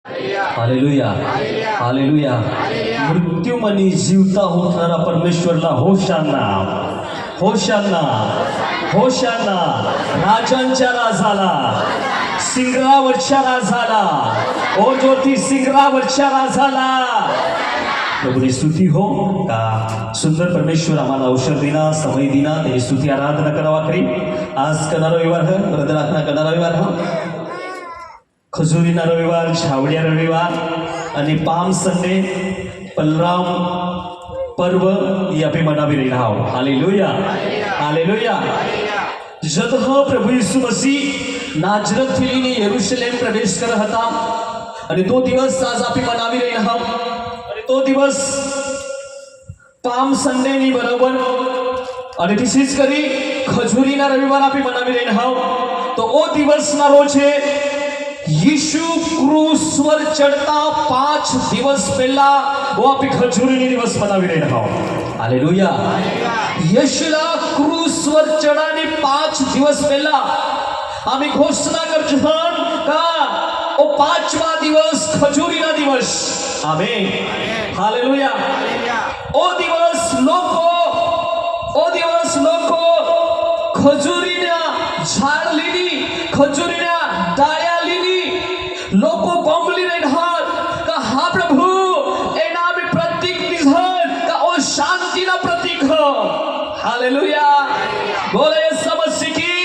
Hallelujah, hallelujah. मृत्यूमनी जीवता उठणारा परमेश्वरला होशाना, होशाना, होशाना. राजांच्या राजाला, सिंगरावरच्या राजाला, ओ ज्योती सिंगरावरच्या राजाला प्रभुनी स्तुती हो. का सुंदर परमेश्वर आम्हाला औषध देना, समय देना, त्याची स्तुती आराधना करावा करी. आज करणार रविवार है, हृदय करणार रविवार हा, खजुरीना रविवार, छावड्या रविवार आणि पाम संडे, पलराम पर्व ही आपण मनावी रही राहो. Hallelujah, hallelujah. जब प्रभु यीशु मसीह नाजरत थीलीने यरूशलेम प्रवेश कर હતા અને तो दिवस आज आपण मनावी रही राहो. आणि तो दिवस पाम संडे ની बरोबर અને વિશેષ કરી ખજૂરીના રવિવાર આપણે મનાવી રહી રાहो. તો ઓ દિવસના રોજે यीशु क्रूस वर चढ़ता 5 दिवस पहला वो आप खजूरी दिवस मनावी रहे हो. हालेलुया. यीशुला क्रूस वर चढ़ाने 5 दिवस पहला आम्ही घोषणा करतो का ओ 5वा दिवस खजूरीना दिवस. आमेन. हालेलुया. ओ दिवस लोको खजूरीना झाड लिनी, खजूरीना डाळ्या लोको बंबली रहत का हा प्रभु एना में प्रतीक दिसत का ओ शांति ना प्रतीक हो. हालेलुया. बोले समझ की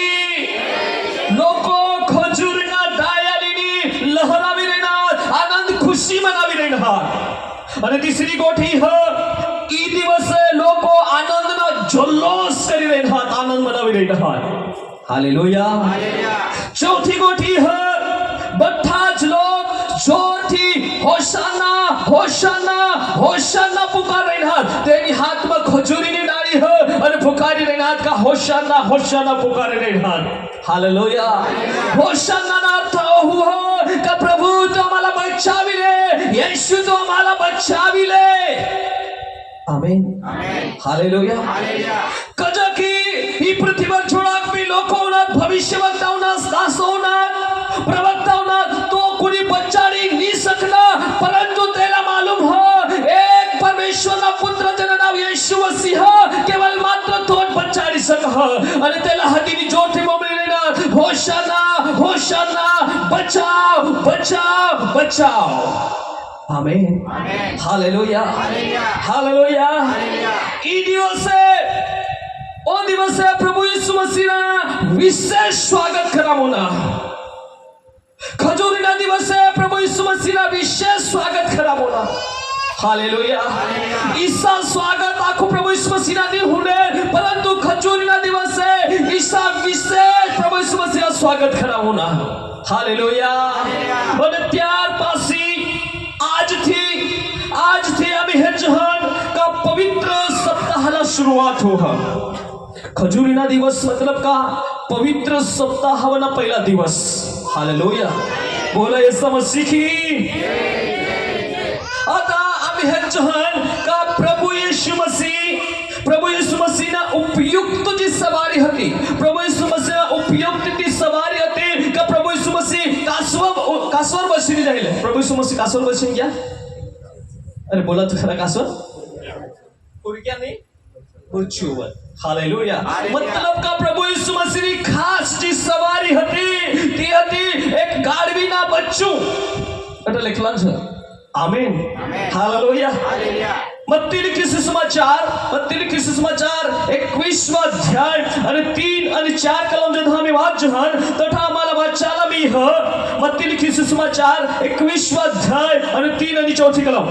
लोको खजूरना डायलिनी लहरावी रहत, आनंद खुशी मनावी रहत. आणि तिसरी गोठी हो ई दिवस लोको आनंद ना जल्लोष करी रहत, आनंद मनावी रहत. हालेलुया. चौथी गोठी हो बठाच लोग जोरथी होशाना, होशाना, होशाना पुकार रहत. तेनी हाथ में खजूरीनी डाळी हो आणि पुकारी रहत का होशाना, होशाना पुकारी रहत. हालेलुया. होशाना ना अर्थ हो का प्रभु तो आम्हाला बचाविले, येशू तो आम्हाला बचाविले. आमेन. हालेलुया. कजकी ही पृथ्वीवर छोडाक मी लोकवनात, भविष्यवक्तावनात, दासवनात, प्रवक्तावनात तो कुणी बचाडी नहीं सकना. परंतु तेला मालूम हो एक परमेश्वरना पुत्र तेना नाव येशू मसीह केवल मात्र तोच बचाडी सक हो. आणि तेला हदीनी जोरથી बोंबली लेना होशाना, होशाना, बचाव, बचाव, बचाव. आमेन. Hallelujah, hallelujah. ई दिवसे ओ दिवसे प्रभु यीशु मसीहना विशेष स्वागत करावोना. खजूरीना दिवसे प्रभु यीशु मसीहना विशेष स्वागत करावोना. हालेलुया. ईसा स्वागत आखो प्रभु यीशु मसीहना नहीं होने, परंतु खजूरीना दिवसे ईसा विशेष प्रभु यीशु मसीहना स्वागत करावोना. हालेलुया. और त्यार पासी आज थी आम्ही हे जहान का पवित्र सप्ताहाला सुरुवात हो. खजूरीना दिवस मतलब का पवित्र सप्ताहावना पहिला दिवस. हालेलुया. बोला येशू मसीह की. आता आम्ही हे जहान का प्रभु येशू मसीहना उपयुक्त जी सवारी होती, प्रभु येशू मसीहना उपयुक्त ती सवारी होती का प्रभु येशू मसीह कासवर बसली जाईल. प्रभु येशू मसीह कासवर बसून घ्या. अरे बोला तो खरा कासवर क्या नहीं खुर्चीवर. हालेलुया. मतलब का प्रभु यीशु मसीह की खास जी सवारी होती, ती होती एक गाडवीना बच्चू. अरे लिखला छ. आमीन. हालेलुया. मत्ती लिखित सुसमाचार 21वां अध्याय आणि 3 आणि 4 कलम जब आम्ही वाचन तथा आम्हाला वाचायला मी ह. मत्ती लिखित सुसमाचार 21वां अध्याय आणि 3 आणि 4 कलम.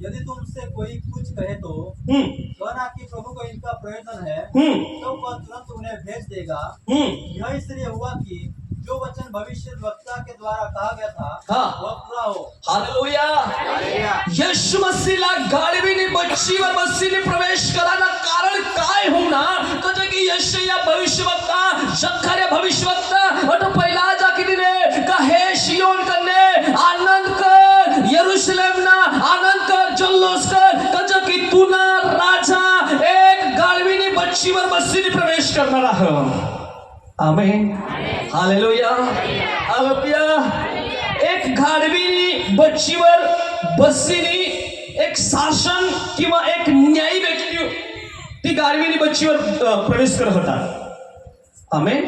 यदि तुमसे कोई कुछ कहे तो कहना कि प्रभु को इनका प्रयोजन है, तो वह तुरंत उन्हें भेज देगा. यह इसलिए हुआ कि जो वचन भविष्यद्वक्ता के द्वारा कहा गया था वह पूरा हो. हालेलुया. यीशु मसीहला गाडवीनी बच्चीवर बसीने प्रवेश करायला कारण काय होणार तर की यशाया भविष्यवक्ता, जकर्या भविष्यवक्ता अतो पहिला जाकीने का हे शियोन कन्ने आनंद कर, यरूशलेमना आनंद कर, जल्लोष कर, कज की तुना राजा एक गाडवीनी बच्चीवर बसीने प्रवेश करणार आहे. आमेन. हालेलुया. गाढवीनी बच्चीवर बसीनी एक शासन किंवा एक न्यायी व्यक्ती ती गाढवीनी बच्चीवर प्रवेश करत होता. आमेन.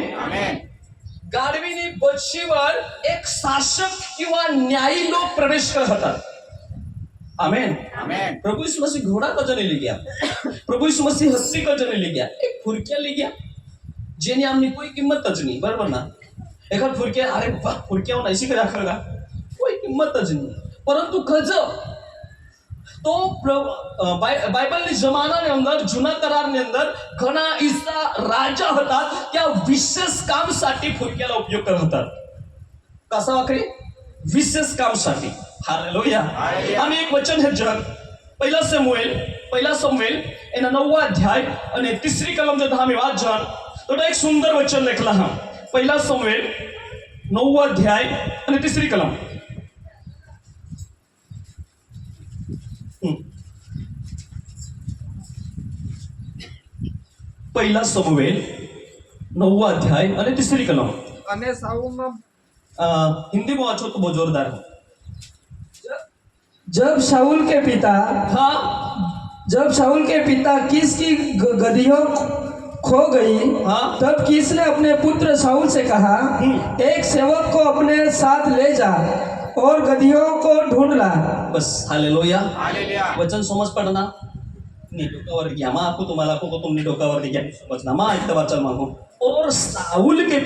गाढवीनी बच्चीवर एक शासक किंवा न्यायी लोग प्रवेश करत होता. आमेन. प्रभु यीशु मसीह घोड़ा का जने ले गया, प्रभु यीशु मसीह हत्ती का जने ले गया, एक फुरकिया ले गया जेने आमनी कोई किंमत च नहीं. बरोबर ना. एखाद फुरकिया, अरे वाह फुरकिया होना इसी का का कोई किंमत च नहीं. परंतु खज तो બાઇબલની જમાનાની અંદર જૂના કરારની અંદર ઘણા ઈસા રાજા હતા ત્યાં વિશેષ કામसाठी ફુરક્યાનો ઉપયોગ કરતા હતા. કસા વાકરી વિશેષ કામसाठी. હાલેલુયા. અને એક વચન છે જગ પહેલા સમુએલ એના 9वा અધ્યાય અને 3રી કલમ જો તમે વાંચજો તો એક સુંદર વચન લખેલા હા. પહેલા સમુએલ 9वा અધ્યાય અને 3રી કલમ. પહેલા સમુએલ 9वा અધ્યાય અને 3રી કલમ. અને સાઉલના हिंदी में वाचो तो बहुत जोरदार. जब शाऊल के पिता किस की गदहियों खो गई, तब किस ने अपने पुत्र शाऊल से कहा, एक सेवक को अपने साथ ले जा और गदहियों को ढूंढ ला. बस हालेलुया. वचन समझ पडना नी डोकावर घ्या. मग आपको तुम्हाला को तुमने डोकावर घ्या समजना. मग ऐकता वाचन मागो. और साऊल के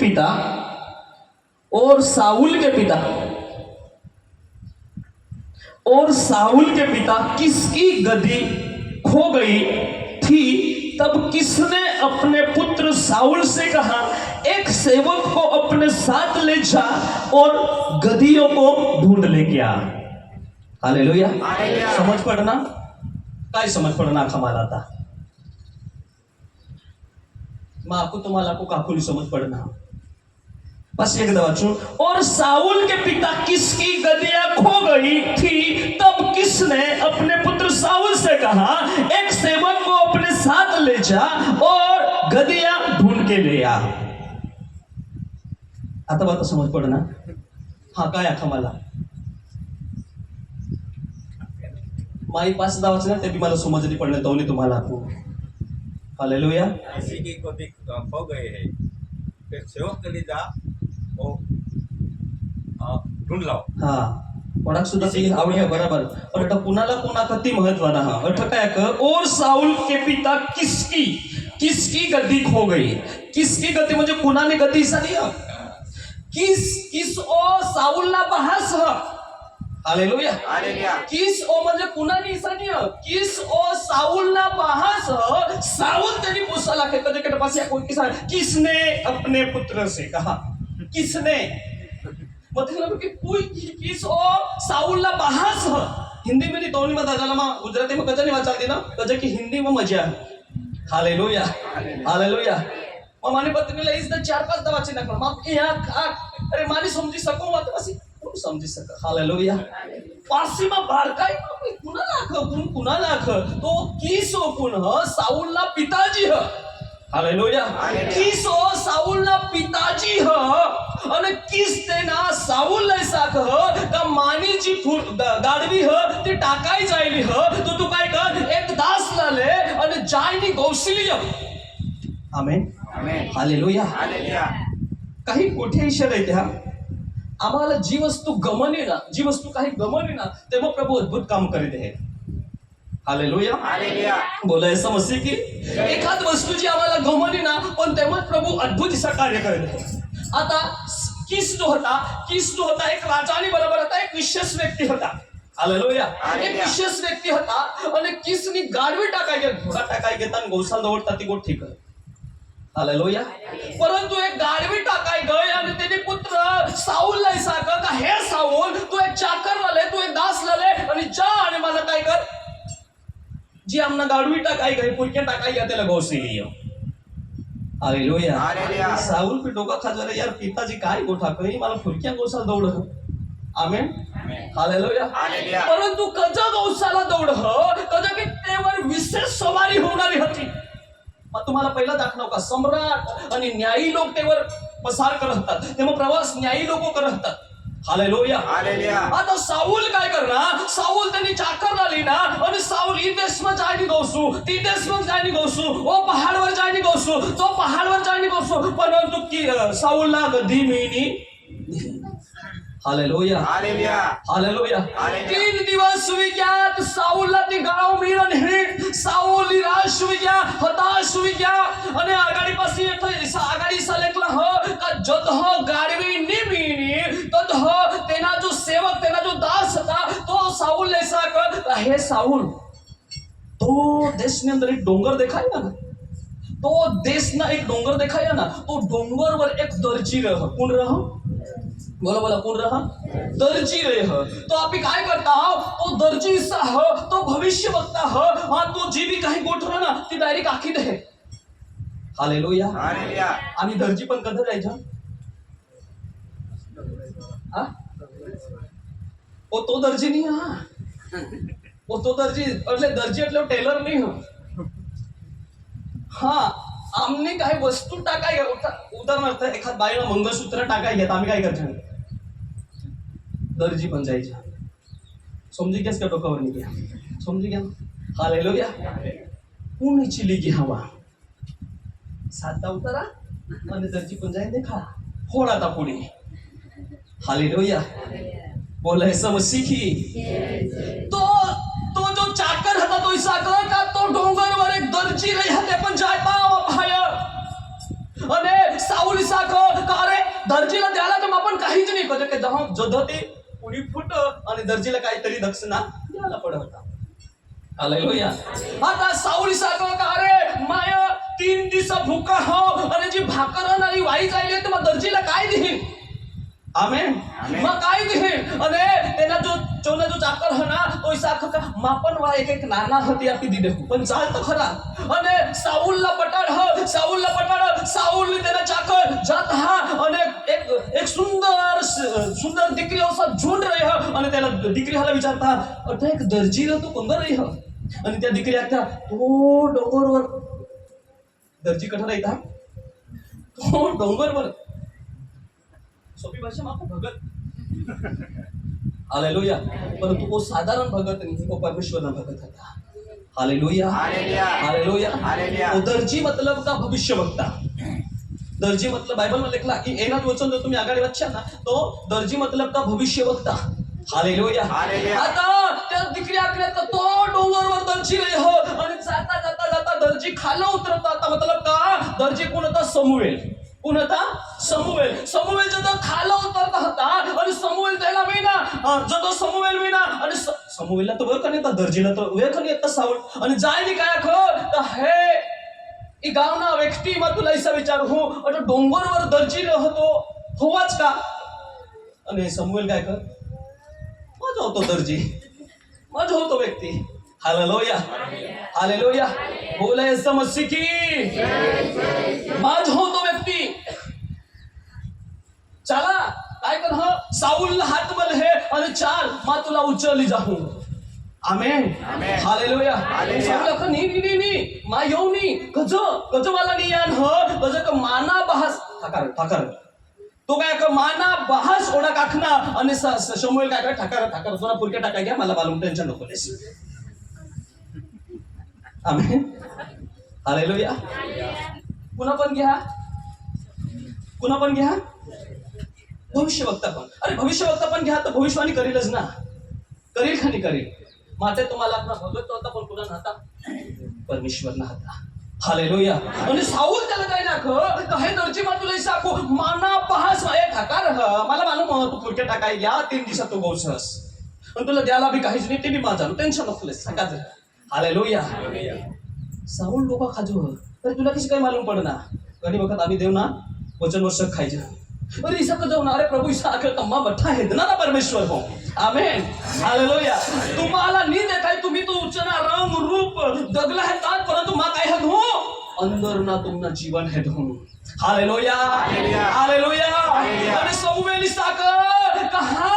पिता किसकी गद्दी खो गई थी, तब किसने अपने पुत्र साउल से कहा, एक सेवक को अपने साथ ले जा और गद्दियों को ढूंढ लेके आ. हालेलुया. समझ पडना. काय समज पडना आम्हाला आता. मग आपको तुम्हाला को काकुली समज पडना. बस एकदा वाचू. और साउल के पिता किसकी गद्दियां खो गई थी, तब किसने अपने पुत्र साउल से कहा, एक सेवक को अपने साथ ले जा और गद्दियां ढूंढ के ले आ. आता बात समज पडना. हा काय आम्हाला माई पास दावाच ना ते भी मला समजली पडणे तो नहीं तुम्हाला आपको. हालेलुया. किसी की गोदी खो गए हैं, फिर सेवक के लिए जा और ढूंढ लाओ. हा पडाक सुद्धा ती आवडे बरोबर. पण आता कुणाला कोणा कती महत्वाना हा अर्थ काय क. और साउल के पिता किसकी गद्दी खो गई. किसकी गद्दी म्हणजे कुणाने गद्दी साली. किस ओ साउलला बहास ह. हालेलुया. किस ओ म्हणजे कुणाने इसानी ह. किस ओ साउलला बहास ह. साउल तेनी पूछला के कदे के पास या कोई किसने अपने पुत्र से कहा. किसने मतलब कि कोई किस ओ साउलला बहास ह. हिंदी में नहीं दोन्ही में दादाला मा गुजराती में कजा नहीं वाचाल दी ना कजा की हिंदी में मजा. हालेलुया. मग माने पत्नीला इस 4-5 दा वाची नका. मग अरे मानी समजी सको मत बस समझी सका. हालेलुया. पासीमा बारकाई कुणाला तो किसो कुण साउलला पिताजी ह. हालेलुया. किसो साउलला पिताजी ह અને કિસ તેના સાઉલ લઈસા હ का मानी जी गाडवी ह ती टाकाई जायली ह तो तू काय कर एक दास लाले आणि जायनी गौसिली. आमेन. हालेलुया. काही कुठे इशारा येते. आम्हाला जी वस्तू गमने ना तेव्हा प्रभू अद्भुत काम करीत आहे. हालेलुया. बोला ऐसा मसीह की एखाद वस्तू जी आम्हाला गमने ना पण तेव्हा प्रभू अद्भुत इसा कार्य करीत आहे. आता किस जो होता एक राजानी बरोबर होता. एक विशेष व्यक्ती होता. हालेलुया. एक विशेष व्यक्ती होता आणि किसनी गाडवी टाकाय गेला. घोडा टाकाय घेता आणि गौसाल दौडता ती गोष्ट ठीक आहे. हालेलुया. परंतु एक गाडवी टाकाय गय आणि त्याने पुत्र साऊलला सांगा का हे साऊल तू एक चाकर लाले तू एक दास लाले आणि जा आणि मला काय कर जी आमना गाडवी टाकाय गय पुरक्या टाकाय गया त्याला गौसिली. हालेलुया. साऊल पे डोका खाजर यार पिताजी काय गोठा करी मला फुरक्या गौसाला दौड. आमेन. हालेलुया. परंतु कजा गौसाला दौड कजा की तेवर विशेष सवारी होणारी होती. मग तुम्हाला पहिला दाखवू का सम्राट आणि न्यायी लोक तेवर पसार करत असतात. तेव्हा प्रवास न्यायी लोक करत असतात. हालेलुया. हालेलुया. आता साऊल काय करणार? साऊल त्यांनी चाकर आली ना आणि साऊल ई देशમાં जायनी ગોસુ, ती देशમાં जायनी ગોसु, ओ पहाडवर जायनी ગોसु, तो पहाडवर जायनी ગોસु, परंतु की साऊलला गधी मिळणी. हालेलुया. हालेलुया. हालेलुया. हालेलुया. 3 दिवस हुई गया तो साऊलला ती गाव मिळलं नाही. साऊल निराश हुई गया, हताश हुई गया અને આગાડી પાછી આગાડી સલેકલા હ કે જદ હ ગાડવી ની મીની તદ હ તેના જો સેવક તેના જો દાસ હતા તો સાઉલ ऐसा कर हे साऊल तो देशની અંદર એક ડોંગર દેખાયા ને तो देशના એક ડોંગર દેખાયા ना तो डोंगरवर एक दर्जी रह कोण रह बोला बोला कोण रहा दर्जी रह तो आपण काय करता तो दर्जी सा ह तो भविष्य बघता ह हा तो जी बी काही गोठर ना ती डायरेक्ट आखी दे. हालेलुया. हालेलुया. आम्ही दर्जी पण कधी जायचं हा ओ तो दर्जी नाही हा ओ तो दर्जी એટલે टेलर नाही हा आमने काही वस्तू टाकाय उदाहरणार्थ एखाद बाईला मंगळसूत्र टाकाय घेत आम्ही काय करतो दर्जी पण जायच्या समजी घ्यास का डोकावर नाही घ्या समजी घ्या. हालेलुया. पुणे चिली की हवा साधा उतारा आणि दर्जी पण जाय देखा होड आता पुढे. हालेलुया. बोलायचं मग सीखी तो जो चाकर होता तो ऐसा कर का तो डोंगरवर एक दर्जी रही हते पण जाय पाव बाहेर आणि साऊल ऐसा कर का अरे दर्जीला द्यायला तर आपण काहीच नाही करत की जेव्हा जदते पुढी फुट आणि दर्जीला काहीतरी दक्षिणा द्यायला पडत होता. हालेलुया. आता साऊल ऐसा कर का अरे माय 3 दिवस भूका हो आणि जी भाकर आणि वाई जायली तर मग दर्जीला काय देईन. आमेन. मग काय देईन आणि तेना जो चाकर है ना तो ऐसा का मापन वा एक नाना होती आपली दिदे पण चाल तो खरा અને સાઉલના પટાડ સાઉલને તેના ચાકર જાત હા અને એક સુંદર દીકરી અવસર ઝૂંડ રહી હ અને તેના દીકરી હાલે વિચારતા અઠે એક દરજી રહતો કોંદર રહી હ અને त्या દીકરી આગતા તો ડોંગરवर દરજી કઠા રહેતા તો ડોंगरवर सोपी भाषा માં ભગત. हालेलुया. परंतु वो साधारण भगत नहीं वो परमेश्वर भगत था. हालेलुया. हालेलुया. हालेलुया. हालेलुया. वो दर्जी मतलब का भविष्य वक्ता. दर्जी मतलब बाइबल में लिखला की एना वचन जर तुम्ही आगाडी वाचशाल ना तो दर्जी मतलब का भविष्य वक्ता. हालेलुया. हालेलुया. आता त्या दिकरी आकड्यात तो डोंगरवर दर्जी रही हो आणि जाता जाता जाता दर्जी खाली उतरत आता मतलब का दर्जी कोण होता समूएल. कोण होता समूएल. समूएल जद खाली उतरत होता आणि समूएल त्याला विना जद समूएल विना आणि समूएलला तो वेळ कने दर्जीला तो वेळ कने येता साऊल आणि जायनी काय खो तर हे ई गावना व्यक्ती मग तुला ऐसा विचार हो आणि डोंगरवर दर्जी रहतो होवाच का आणि समूएल काय कर माझा होतो दर्जी माझा होतो व्यक्ती. हालेलुया. हालेलुया. बोले समझ की माझा होतो व्यक्ती. चला काय कर हा साऊलला हात मल हे आणि चाल मा तुला उचलली जाऊ. आमेन. आमेन. हालेलुया. हालेलुया. साऊल का नी मा येऊ नी गज मला नी यान ह गज का माना बहास ठाकर तो काय का माना बहास ओढा काखना आणि शमूएल काय ठाकर सोना पुरके टाकाय घ्या मला मालूम टेन्शन नको लेस. आमेन. हालेलुया. पुन्हा पण घ्या भविष्यवक्ता पण. अरे भविष्यवक्ता पण घ्या तर भविष्यवाणी करेलच ना करेल का नाही करेल. माते तुम्हाला आपला भगत होता पण कुणा नव्हता परमेश्वर नव्हता. हालेलुया. आणि साऊल त्याला काय ना हे दर्जी मा तुला साको माना पहास ए ठाकार मला मालूम तू पुरके टाकाय या 3 दिवसात तू गोसस पण तुला द्यायला बी काहीच नाही ते बी माझा टेन्शन नको लेस सांगा. हालेलुया. साऊल लोक खाजू तर तुला किसी काही मालूम पडना घणी वखत आम्ही देव ना वचन वर्षक खायचं अरे इसा का जाऊन अरे प्रभू इसा आकर तम्मा मठा है ना परमेश्वर हो. आमेन. हालेलुया. तुम्हाला नी देखाय तुम्ही तो उच्चना रंग रूप दगला है तात परंतु मा काय है धो अंदर ना तुमना जीवन है धो. हालेलुया. हालेलुया. आणि समूएल इसा कर कहा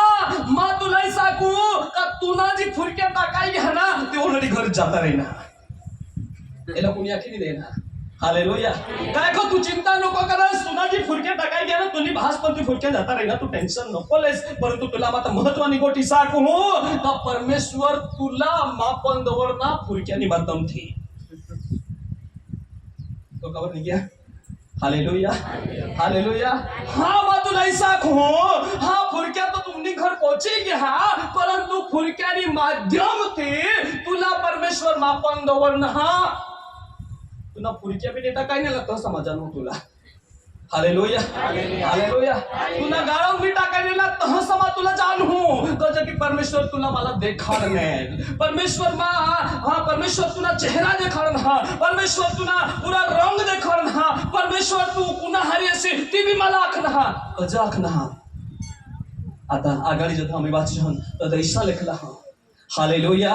मा तुला साकू का तुना जी फुरक्या टाकाय घ्या ना ते ऑलरेडी घर जाता रे ना याला कोणी आखी नाही देणार. हालेलुया काय को तू चिंता नको करस तुला जी फुरके टाकाय गेला तुम्ही भासपंती फुरके जाता रे ना तू टेन्शन नको लेस परंतु तुला आता महत्वानी गोटी सांगू का परमेश्वर तुला मापन दवर ना फुरक्यानी बातम थी तो खबर नहीं क्या हालेलुया हालेलुया हाँ मैं तुला ऐसा कहूँ हाँ फुरक्या तो तुमने घर पहुंचेगी हाँ परंतु फुरक्यानी माध्यम थे तुला परमेश्वर मापन दवर ना तुला फुरक्या बी डेटा काय नाही लागतं समाजानं तुला हालेलुया हालेलुया तुला गाळव बी टाकायला लागतं ह समा तुला जानू तो की परमेश्वर तुला मला देखाडणे परमेश्वर मा हा परमेश्वर तुला चेहरा देखाडण हा परमेश्वर तुला पूरा रंग देखाडण हा परमेश्वर तू कुणा हारी असेल ती बी मला आखण हा कज आखण हा आता आगाडी जत आम्ही वाचन तर ऐसा लिखला हा हालेलुया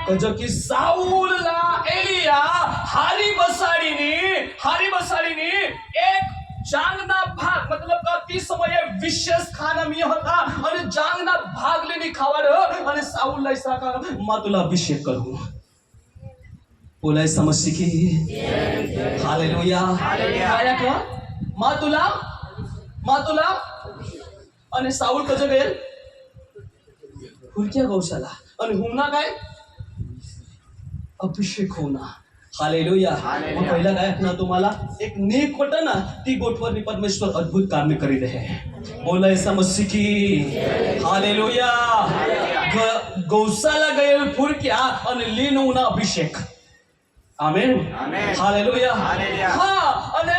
कजो की साऊलला एलिया हारी बसाडीने एक जांगना भाग मतलब का ती समय विशेष खाना मी होता आणि जांगना भाग लेनी खावाड आणि साऊलला ऐसा का मा तुला अभिषेक करू बोलाय समजशी की हालेलुया काय का मा तुला आणि साऊल कजो गेल फुलक्या गौशाला आणि हुमना काय अभिषेक होना हालेलुया मग पहिला काय ना तुम्हाला एक नेक होता ना ती गोठवरनी परमेश्वर अद्भुत काम करीत आहे बोलाय समजशी की हालेलुया गौशाला गયેલ फुलक्या आणि લીનોના अभिषेक आमेन हालेलुया हाँ અને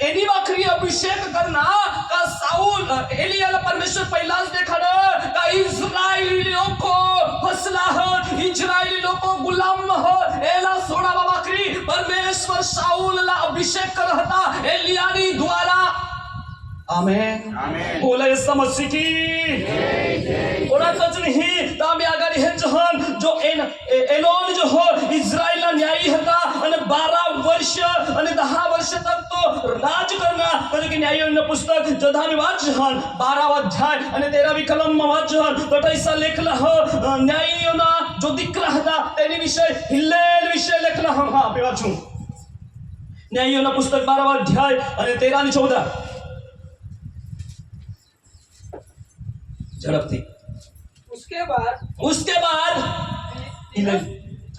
એની વાખરી અભિષેક કરના का साऊल एलियाला परमेश्वर पहिलाच देखाड का इस्रायली लोक फसला हो इस्रायली लोक गुलाम हो एला सोडा बाबाखरी परमेश्वर साऊलला अभिषेक कर होता एलियानी द्वारा आमेन बोले समझ की कोणाच नाही तांबे आगाडी हे जहन जो एलोन जो हो इस्रायलला न्यायी होता आणि 12 वर्ष आणि 10 वर्ष तक तो राज करना कधी की न्यायीन पुस्तक जो धामी वाचन 12 अध्याय आणि 13वी कलम वाचन तो ऐसा लेखला हो न्यायीना जो दिक्रा होता तेनी विषय हिल्लेल विषय लेखला हो हां पे वाचू न्यायीना पुस्तक 12 अध्याय आणि 13 आणि 14 झड़प थी उसके बाद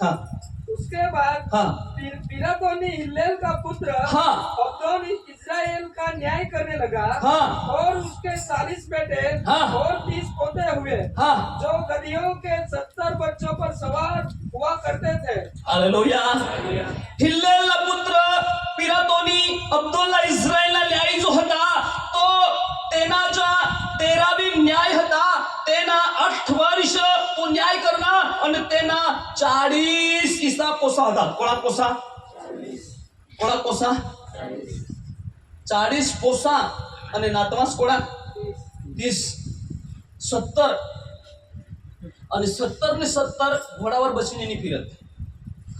हाँ उसके बाद हाँ पिरातोनी हिल्लेल का पुत्र हाँ अब्दोन इस्राएल का न्याय करने लगा हाँ और उसके 40 बेटे हाँ और 30 पोते हुए हाँ जो गधियों के 70 बच्चों पर सवार हुआ करते थे हालेलुया हिल्लेल पुत्र पिरातोनी अब्दुल्ला इस्राएल न्याय जो होता तो तेना जो 13वी न्याय होता तेना 8 वर्ष तो न्याय करना आणि तेना 40 ईसा पोसा होता कोणा पोसा 40 पोसा आणि नातवास कोणा 30 70 आणि 70 ने 70 घोडावर बसून फिरत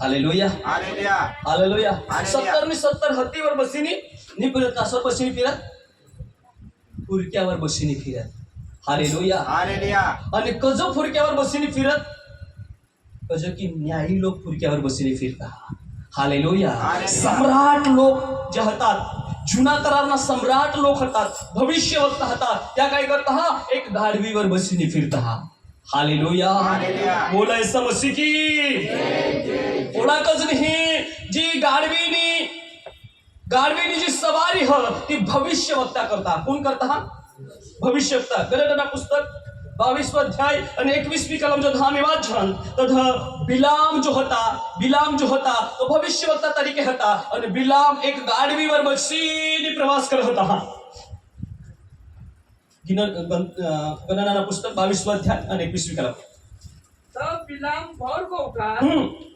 हालेलुया हालेलुया 70 ने 70 हत्तीवर बसीनी नि फिरत कासवर बसीनी फिरत फुरक्यावर बसीनी फिरत हालेलुया आणि कज फुरक्यावर बसीनी फिरत कज की न्यायी लोक फुरक्यावर बसीनी फिरतात हालेलुया सम्राट लोक जे होतात जुना करारना सम्राट लोक होतात भविष्यवक्ता होतात त्या काय करतात एक गाढवीवर बसीनी फिरतात हालेलुया बोलाय समजशी की ओळखच नाही जी गाढवीनी जी सवारी ह ती भविष्यवक्ता करता कोण करता भविष्यवक्ता गलटना पुस्तक 22 अध्याय आणि 21वी कलम जो धामी वाचन तथ बिलाम जो होता तो भविष्यवक्ता तरीके होता आणि बिलाम एक गाढवीवर बसीने प्रवास करत होता गणना पुस्तक 22 अध्याय आणि 21वी कलम तब बिलाम भोर को उठा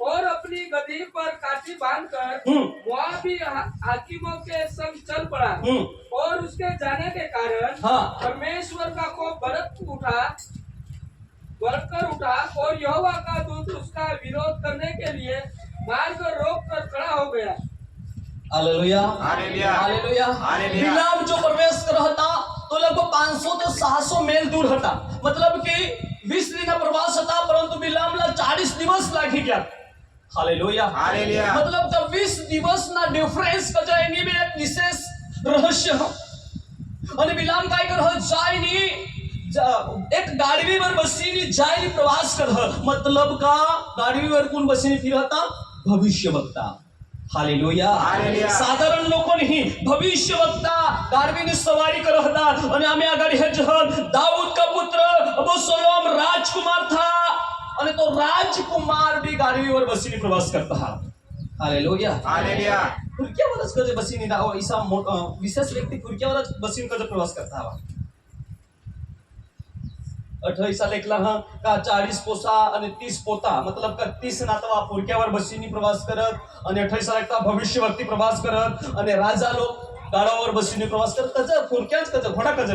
और अपनी गधी पर काठी बांधकर मोआबी हाकिमों के संग चल पड़ा और उसके जाने के कारण परमेश्वर का कोप भड़कर उठा और यहोवा का दूत उसका विरोध करने के लिए मार्ग रोक कर खड़ा हो गया हालेलुया हालेलुया बिलाम जो प्रवेश कर होता तो लगभग 500 ते 600 मेल दूर होता मतलब कि 20 दिन प्रवास होता परंतु बिलामला 40 दिवस लागी गया हालेलुया हालेलुया. मतलब त्या 20 दिवसना डिफरन्स कजा एनी बी एक विशेष रहस्य आणि बिलाम काय कर जायनी एक गाडीवर बसीनी जायनी प्रवास कर मतलब का गाडीवर कोण बसीनी फिरता भविष्य वक्ता हालेलुया हालेलुया. साधारण लोकांनी भविष्य वक्ता गाडीने सवारी करतात आणि आम्ही आगाडी हे जहत दाऊद का पुत्र अबसलोम राजकुमार था आणि तो राजकुमार भी गाडीवर बसीनी प्रवास करता हालेलुया हालेलुया. खुर्च्यावरच कधी बसीनी इसा विशेष व्यक्ती खुर्च्यावरच बसीन कधी प्रवास करता हवा 28 साल एकला का 40 पोसा आणि 30 पोता मतलब का 30 नातवा पुरक्यावर बसीनी प्रवास करत आणि 28 साल एकटा भविष्य वक्ती प्रवास करत आणि राजा लोक गाडावर बसीनी प्रवास करत कज पुरक्याच कज घोडा कज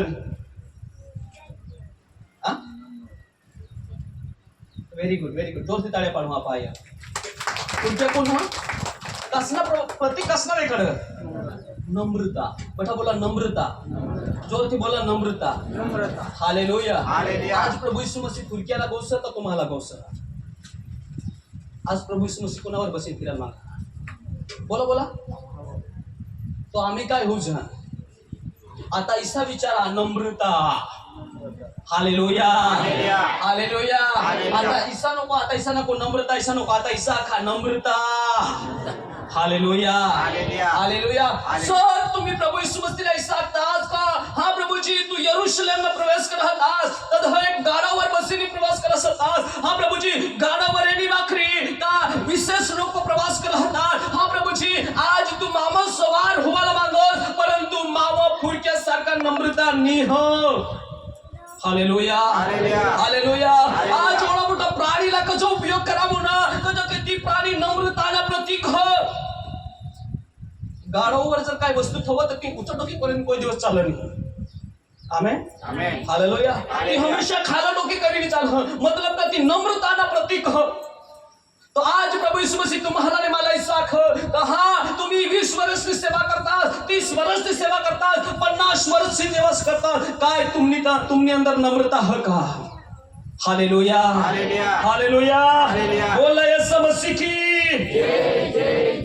व्हेरी गुड जोरથી તાળીઓ પાડવા આપા આયા पुरक्या कोण कसना प्रतीक कसना वेगळं नम्रता बठा बोला नम्रता जोरથી बोला नम्रता हालेलुया हालेलुया. आज प्रभू यीशु मसीह खुर्क्याला गोस तर तुम्हाला गोस आज प्रभू यीशु मसीह कोणावर बसेल फिरायला मागा बोला तो आम्ही काय होऊ जा आता इसा विचारा नम्रता हालेलुया हालेलुया. Hallelujah hallelujah. आता इसा नको नम्रता इसा नको आता इसा खा नम्रता hallelujah hallelujah. Hallelujah hallelujah. Sir तुम्ही प्रभू यीशु मसीहला सांगता आज का हा प्रभूजी तू यरूशलेमला प्रवेश करत आज तद एक गाडावर बसीने प्रवास करत आज हा प्रभूजी गाडावर येणी वाखरी का विशेष लोक प्रवास करत आज हा प्रभूजी आज तू मामा सवार व्हायला मागस परंतु मामा फुरक्या सारखा नम्रता निह हालेलुया हालेलुया. Hallelujah hallelujah. आज एवढा मोठा प्राणीला कसा उपयोग करावो ना कसा किती प्राणी नम्रताना प्रतीक हो गाडोवर जर काय वस्तू ठेवत ती उचडोकी पर्यंत कोई दिवस चाललं नाही आमेन आमेन. हालेलुया ती हालेलुया. हमेशा खाला डोकी करीने चाल मतलब का ती नम्रताना प्रतीक हो तो आज प्रभू यीशु मसीह तुम्हाला ने मला इसाख कहा तुम्ही 20 वर्षची सेवा करतात 30 वर्षची सेवा करतात 50 वर्षची सेवा करतात काय तुमनी अंदर नम्रता है का हालेलुया हालेलुया. Hallelujah hallelujah. बोला यीशु मसीह की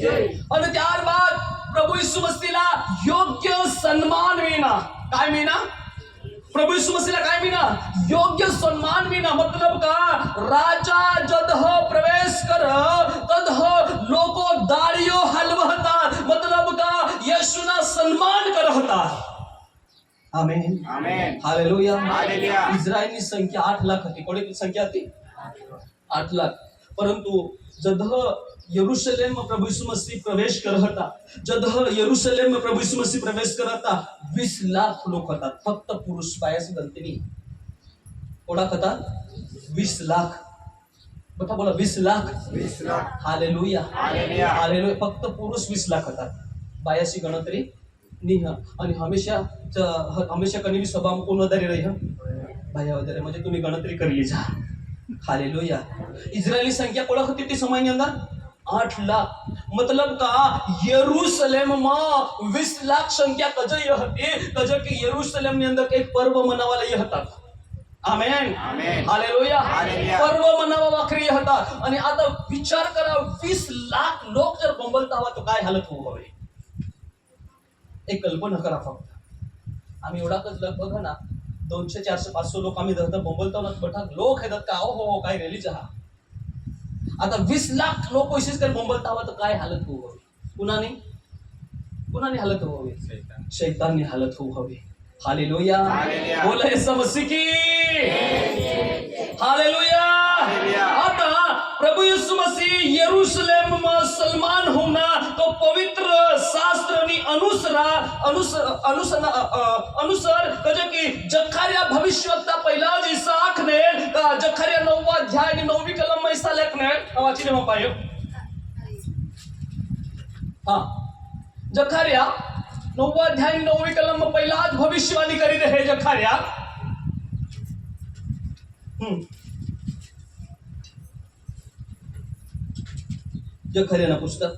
जय आणि त्याबाद प्रभू यीशु मसीहला योग्य सन्मान मिळना काय मिळना प्रभू यीशु मसीहला काय मिळना योग्य सन्मान मिळना मतलब का राजा जद प्रवेश कर तद लोक दाढ़ियों हलवतात मतलब का येशूना सन्मान करतात आमेन आमेन. Hallelujah hallelujah. इस्रायलची संख्या 8 लाख होती कोणी संख्या होती 8 लाख परंतु जद यरूशलेम में प्रभु यीशु मसीह प्रवेश करता जद यरूशलेम में प्रभु यीशु मसीह प्रवेश करता 20 लाख लोक होतात फक्त पुरुष बायाची गणती नाही कोणा होतात 20 लाख बता बोला 20 lakh 20 lakh. Hallelujah hallelujah. Hallelujah फक्त पुरुष 20 लाख होतात बायाची गणतरी निह आणि हमेशा कधी भी सभा कोण वधारे रही बाया वधारे म्हणजे तुम्ही गणतरी करली जा हालेलुया इस्रायली संख्या कोणा होती ती समयनी अंदर 8 लाख मतलब का यरूशलेम में 20 लाख संख्या कज होती कज की यरूशलेम ने अंदर एक पर्व मनावाला येतात आमेन आमेन. Hallelujah hallelujah. पर्व मनावा वाखरी येतात आणि आता विचार करा 20 लाख लोक जर बंबलता हवा तो काय हालत होऊ हवे एक कल्पना करा फक्त आम्ही एवढाच बघा ना 200 400 500 लोक आम्ही धरता बोंबलतो ना बठा लोक येतात का हो काय रेली चहा आता 20 लाख लोक कोशिश कर बोंबलता हवा तर काय हालत होऊ हवी कुणाने हालत होऊ हवी शैतान. शैताननी हालत होऊ हवी हालेलुया हालेलुया. बोला यीशु मसीह की हालेलुया हालेलुया. आता प्रभु यीशु मसीह यरूशलेम में सलमान होना तो पवित्र शास्त्रनी अनुसार कजे की जखरिया भविष्यवक्ता पहिला इसाख ने जखरिया 9वां अध्याय 9वीं कलम में इसा लेखने वाचीने में पायो हाँ जखरिया 9वां अध्याय 9वीं कलम में पहिला भविष्यवाणी करी रहे जखरिया जखरिया ना पुस्तक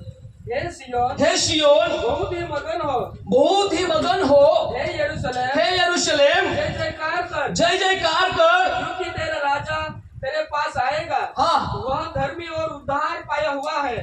हे सियोन हे शियोन बहुत ही मगन हो बहुत ही मगन हो हे यरूशलेम हे यरूशलेम जय जयकार कर जय जयकार कर क्योंकि तेरा राजा तेरे पास आएगा हाँ वह धर्मी और उद्धार पाया हुआ है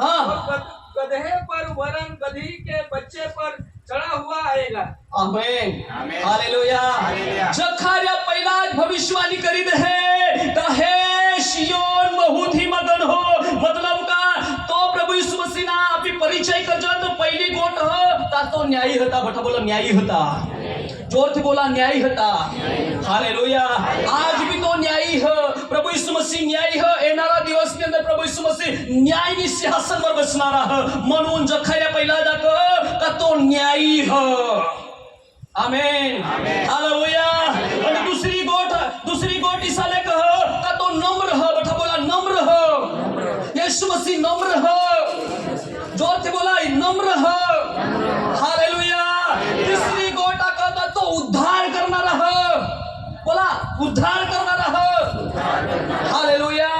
हाँ। और गधे पर वरन गधी के बच्चे पर चढ़ा हुआ आएगा। आमेन आमेन। Hallelujah hallelujah. जखार्या पहिला भविष्यवाणी करीत है का हे शियोन बहुत ही मगन हो मतलब का तो प्रभु यीशु मसीह ना आपली परिचय कर तो पहिली गोट हो ता तो न्यायी होता बठा बोला न्यायी होता जोर से बोला न्यायी होता हालेलुया आज भी तो न्यायी हो प्रभु यीशु मसीह न्यायी हो येणारा दिवस के अंदर प्रभु यीशु मसीह न्यायी सिंहासनावर बसणारा हो म्हणून जखार्या पहिला दाखव का तो न्यायी हो आमेन हालेलुया और दूसरी गोट इसाले कहो का तो नम्र हो बठा बोला नम्र हो यीशु मसीह नम्र हो जोर से बोला नम्र हो हालेलुया तीसरी गोट का तो उद्धार करना हो बोला उद्धार करना हो हालेलुया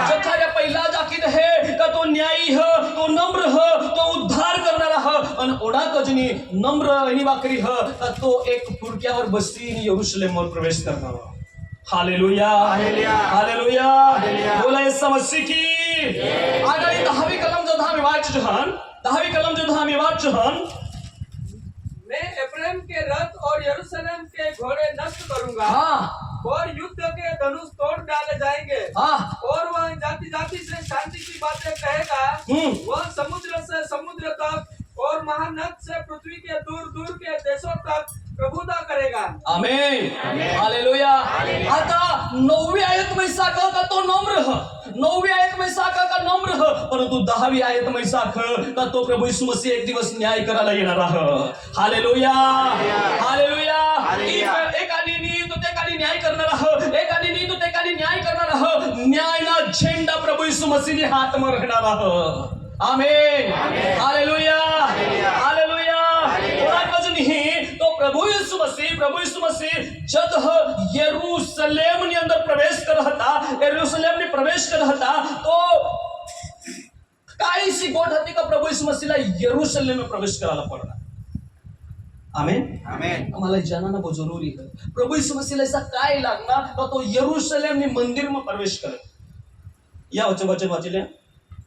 जखार्या पहिला जाकीद है का तो न्यायी हो तो नम्र हो तो उद्धार करणारा हो आणि ओढा कजनी नम्र आणि वाकरी हो का तो एक फुरक्यावर बसीन यरूशलेमवर प्रवेश करणार हो हालेलुया हालेलुया बोला येशू मसीह की आगाडी 10वी कलम जो धामी वाचहन 10वी कलम जो धामी वाचहन मैं एफ्राइम के रथ और यरूशलेम के घोड़े नष्ट करूंगा हाँ और युद्ध के धनुष तोड़ डाले जाएंगे हाँ और वह जाति जाति से शांति की बातें कहेगा। वह समुद्र से समुद्र तक और महानद से पृथ्वी के दूर दूर के देशों तक प्रभुता करेगा। आमेन हालेलुया आता 9वी आयत में साखा का तो नम्र हो 9वी आयत में साखा का नम्र हो परंतु 10वी आयत में साखा का तो प्रभु यीशु मसीह एक दिवस न्याय करायला येणार हो हालेलुया हालेलुया एक आणि नी तो ते काली न्याय करणार हो एक आणि नी तो ते काली न्याय करणार हो न्यायना झेंडा प्रभु यीशु मसीह ने हात में रहणार हो आमेन हालेलुया हालेलुया और कजनी तो प्रभु यीशु मसीह जब यरूशलेम ने अंदर प्रवेश कर हता यरूशलेम ने प्रवेश कर हता तो काही सी गोट हती का प्रभु यीशु मसीहला यरूशलेम में प्रवेश करायला पडणार आमेन हमारा जानना बहुत जरूरी है प्रभु यीशु मसीहला ऐसा काय लागना तो यरूशलेम ने मंदिर में प्रवेश करे या वचन वाचले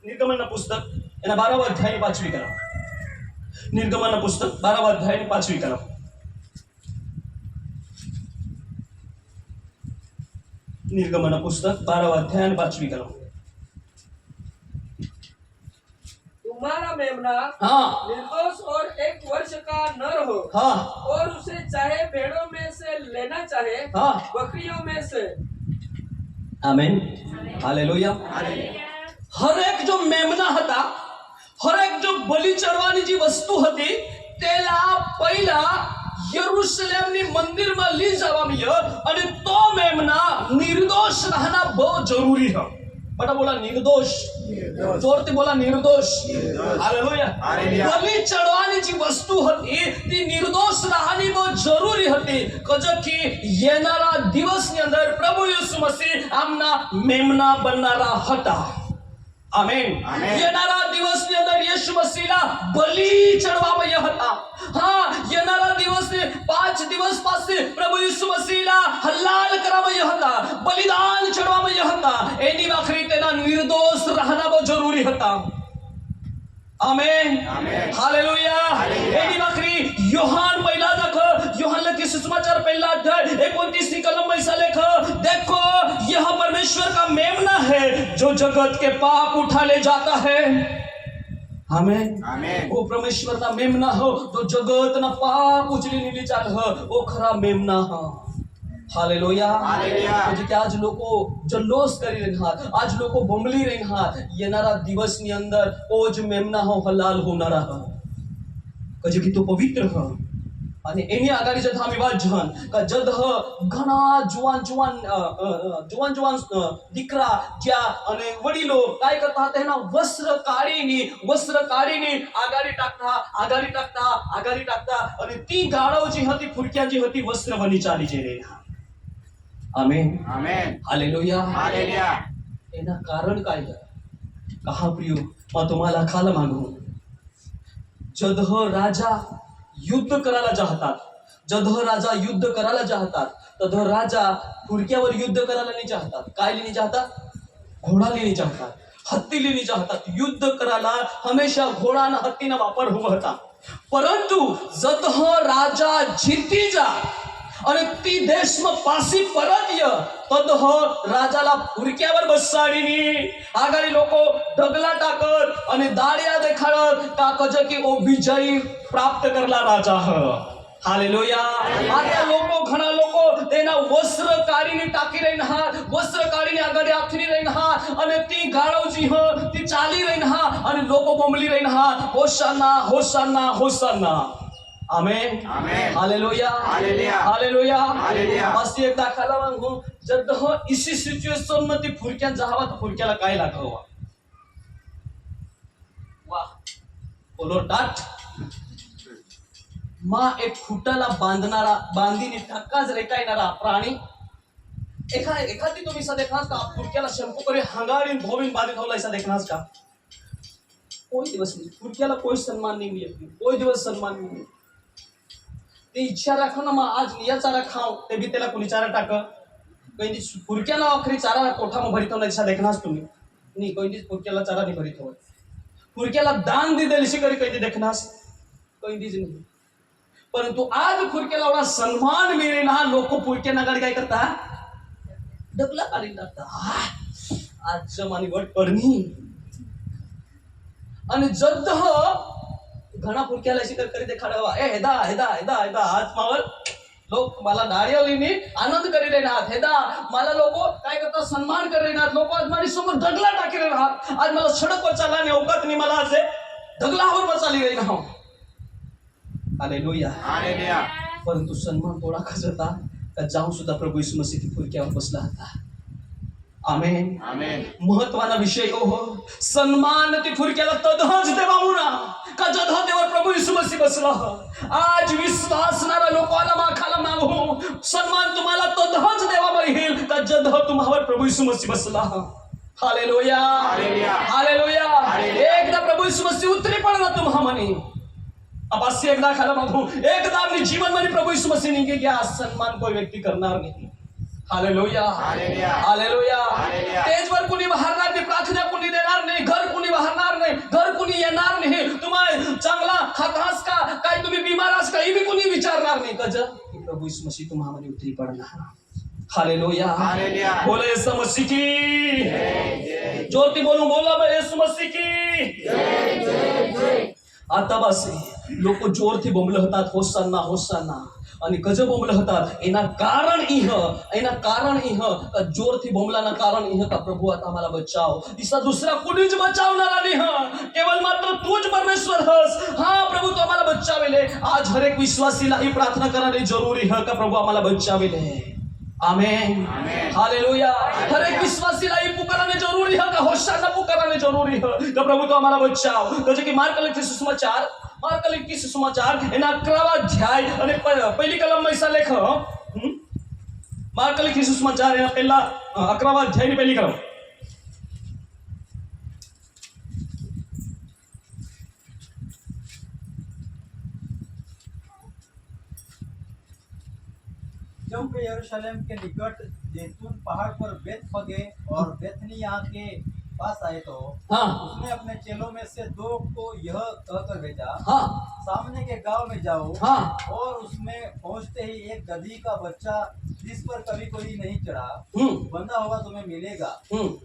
निर्गमन पुस्तक एना 12वा अध्याय 5वी कलम निर्गमन पुस्तक 12वा अध्याय 5वी कलम निर्गमन पुस्तक 12वा अध्याय 5वी कलम तुम्हारा मेमना हाँ निर्दोष और 1 वर्ष का नर हो हाँ और उसे चाहे भेड़ों में से लेना चाहे हाँ बकरियों में से। आमेन हालेलुया हर एक जो मेमना हता हर एक जो बलि चढ़वानी जी वस्तु हती तेला पहिला यरूशलेमनी मंदिर में ली जावामी आणि तो मेमना निर्दोष रहना बहुत जरूरी है बटा बोला निर्दोष जोर से बोला निर्दोष हालेलुया बलि चढ़वानी जी वस्तु हती ती निर्दोष रहनी बहुत जरूरी हती कजकी येणारा दिवस ની અંદર प्रभु यीशु मसीह आमना मेमना बननारा हता आमेन येणारा दिवस ની અંદર यीशु मसीहला बलि चढ़वावया હતા हाँ येणारा दिवस 5 दिवस पासे प्रभु यीशु मसीहला हलाल करावया હતા बलिदान चढ़वावया હતા एनी वाखरी तेना निर्दोष रहना बहुत जरूरी હતા आमेन हालेलुया एनी वाखरी योहान पहिला दाख योहान लिखित सुसमाचार पहिला अध्याय 29 कलम में ऐसा लिखा देखो यह परमेश्वर का मेमना है जो जगत के पाप उठा ले जाता है आमेन वो परमेश्वर का मेमना हो जो जगत ना पाप उचली नीली चाल हो वो खरा मेमना हो हालेलुया म्हणजे आज लोक जल्लोष करी रहिहात आज लोक बोंबली रहिहात येणारा दिवस ની અંદર ઓજ મેમના હો હલાલ હોનારા હો કજે की तो पवित्र हो आणि एनी आगाडी जद आम्ही वाजन का जद घणा जुवान दीकरा ज्या आणि वडीलो काय करता तेना वस्त्र काढीनी आगाडी टाकता आणि ती गाडव जी होती फुरक्या जी होती वस्त्र बनी चाली जे रे आमेन हालेलुया एना कारण काय कहा प्रियो मैं तुम्हाला खाल मागू जद राजा युद्ध करायला चाहतात तद राजा फुरक्यावर युद्ध करायला नाही चाहतात काय लेणी चाहतात घोडा लेणी चाहतात हत्ती લીની હતા યુદ્ધ કરાલા હંમેશા ઘોડાના હત્તીના વાપર હોવા હતા પરંતુ જતહ રાજા જીતી જા અને ती देशમાં પાછી પરત્ય તતહ રાજાલા ફુરક્યાवर बसाડીની આગાડી લોકો ઢગલા टाकत અને દાળિયા દેખાડત કા કજ કે ઓ વિજય પ્રાપ્ત કરલા રાજા હ હાલેલુયા આ લોકો ઘણા લોકો તેના વસ્ત્ર કાઢીને ટાકી રહીને હા વસ્ત્ર કાઢીને આગળ આથરી રહીને હા અને તી ગાળવજી હ તી ચાલી રહીને હા અને લોકો બોંબલી રહીને હા hosanna hosanna hosanna amen amen hallelujah hallelujah hallelujah hallelujah बस एक दाखला मागू जर हो इसी सिच्युएशन मध्ये फुरक्यात जावा तर फुरक्याला काय लागवा वाह बोलो डाट मा एक फुटाला बांधणारा बांधीने ठक्काच रेटायणारा प्राणी एखादी तुम्ही सा देखनास का फुरक्याला शंकू करे हंगाडीन भोवीन बांधित होला ऐसा देखनास का कोई दिवस नहीं फुरक्याला कोई सम्मान नहीं मिले कोई दिवस सम्मान नहीं मिले ते इच्छा राखो ना मग आज निया चारा खाओ ते भी त्याला कोणी चारा टाक कोणी फुरक्याला आखरी चारा कोठाમાં ભરીતો नाही सा देखनास तुम्ही नहीं कोणी फुरक्याला चारा नहीं भरीत हो फुरक्याला दान दे दिले शिकरी कोणी देखनास कोणी नहीं परंतु आज फुरक्याला एवढा सन्मान मिळेल ना लोक फुरक्या नगाडी काय करता डबला काढून टाकता आज जमानी वट पडणी आणि जद्द घणा फुरक्याला शिकर करी देखाडवा ए हेदा हेदा हेदा हेदा आज मावल लोक मला डाळीवलीने आनंद करी देणार हेदा मला लोक काय करतात सन्मान करी देणार लोक आज माझ्या समोर ढगला टाकी देणार आज मला सडकवर चालला नाही अवकात नाही मला आज ढगलावर बसाली गई ना हालेलुया हालेलुया परंतु सन्मान थोडा खजता का जाऊन सुद्धा प्रभू येशू मसीह फुरक्यावर बसला होता आमेन आमेन महत्वाना विषय हो सन्मान ती फुरक्याला तदहच देवा म्हणा का जधा देवा प्रभू येशू मसीह बसला आज विश्वासणारा लोकांना माखाला मागू सन्मान तुम्हाला तदहच देवा मिळेल का जधा तुम्हावर प्रभू येशू मसीह बसला हालेलुया हालेलुया हालेलुया हालेलुया एकदा प्रभू येशू मसीह उतरी पडला तुम्हा म्हणे अपासी एकदा खाला मागू एकदा आपली जीवन मध्ये प्रभू येशू मसीह निघे की आज सन्मान कोई व्यक्ती करणार नाही हालेलुया हालेलुया हालेलुया हालेलुया स्टेजवर कुणी वाहणार नाही प्रार्थना कुणी देणार नाही घर कुणी वाहणार नाही घर कुणी येणार नाही तुम्हाला चांगला खातास का काय तुम्ही बीमार आहात काही भी कुणी विचारणार नाही कज की प्रभू येशू मसीह तुम्हामध्ये उतरी पडणार हालेलुया हालेलुया बोलो येशू मसीह की जोरती बोलून बोला येशू मसीह की आता बस लोक जोरથી બોંબલ હતા હોસાના હોસાના અને ગજબ બોંબલ હતા એના કારણ ઇહ જોરથી બોંબલાના કારણ ઇહ का प्रभु आता आम्हाला बचाव दिसा दुसरा कुणीच बचावणारा नाही केवळ मात्र तूच परमेश्वर हस हां प्रभु तू आम्हाला बचावेले आज हर एक विश्वासीला ही प्रार्थना करणे जरूरी है का प्रभु आम्हाला बचावेले आमेन हालेलुया हर एक विश्वासीला ही पुकारणे जरूरी है का होशाना पुकारणे जरूरी है का प्रभु तो हमारा बचाव जैसे कि मार्क लिखित सुसमाचार एना 11वा अध्याय અને પહેલી કલમમાં ઈસા લેખ માર્ક लिखित सुसमाचार એના પહેલા 11વા અધ્યાયની પહેલી કલમ जब वे यरूशलेम के निकट जैतून पहाड़ पर बेतफगे और बेथनिया के पास आए तो हाँ उसने अपने चेलों में से 2 को यह कहकर भेजा हाँ सामने के गांव में जाओ हाँ और उसमें पहुंचते ही एक गधी का बच्चा जिस पर कभी कोई नहीं चढ़ा बंधा हुआ तुम्हें मिलेगा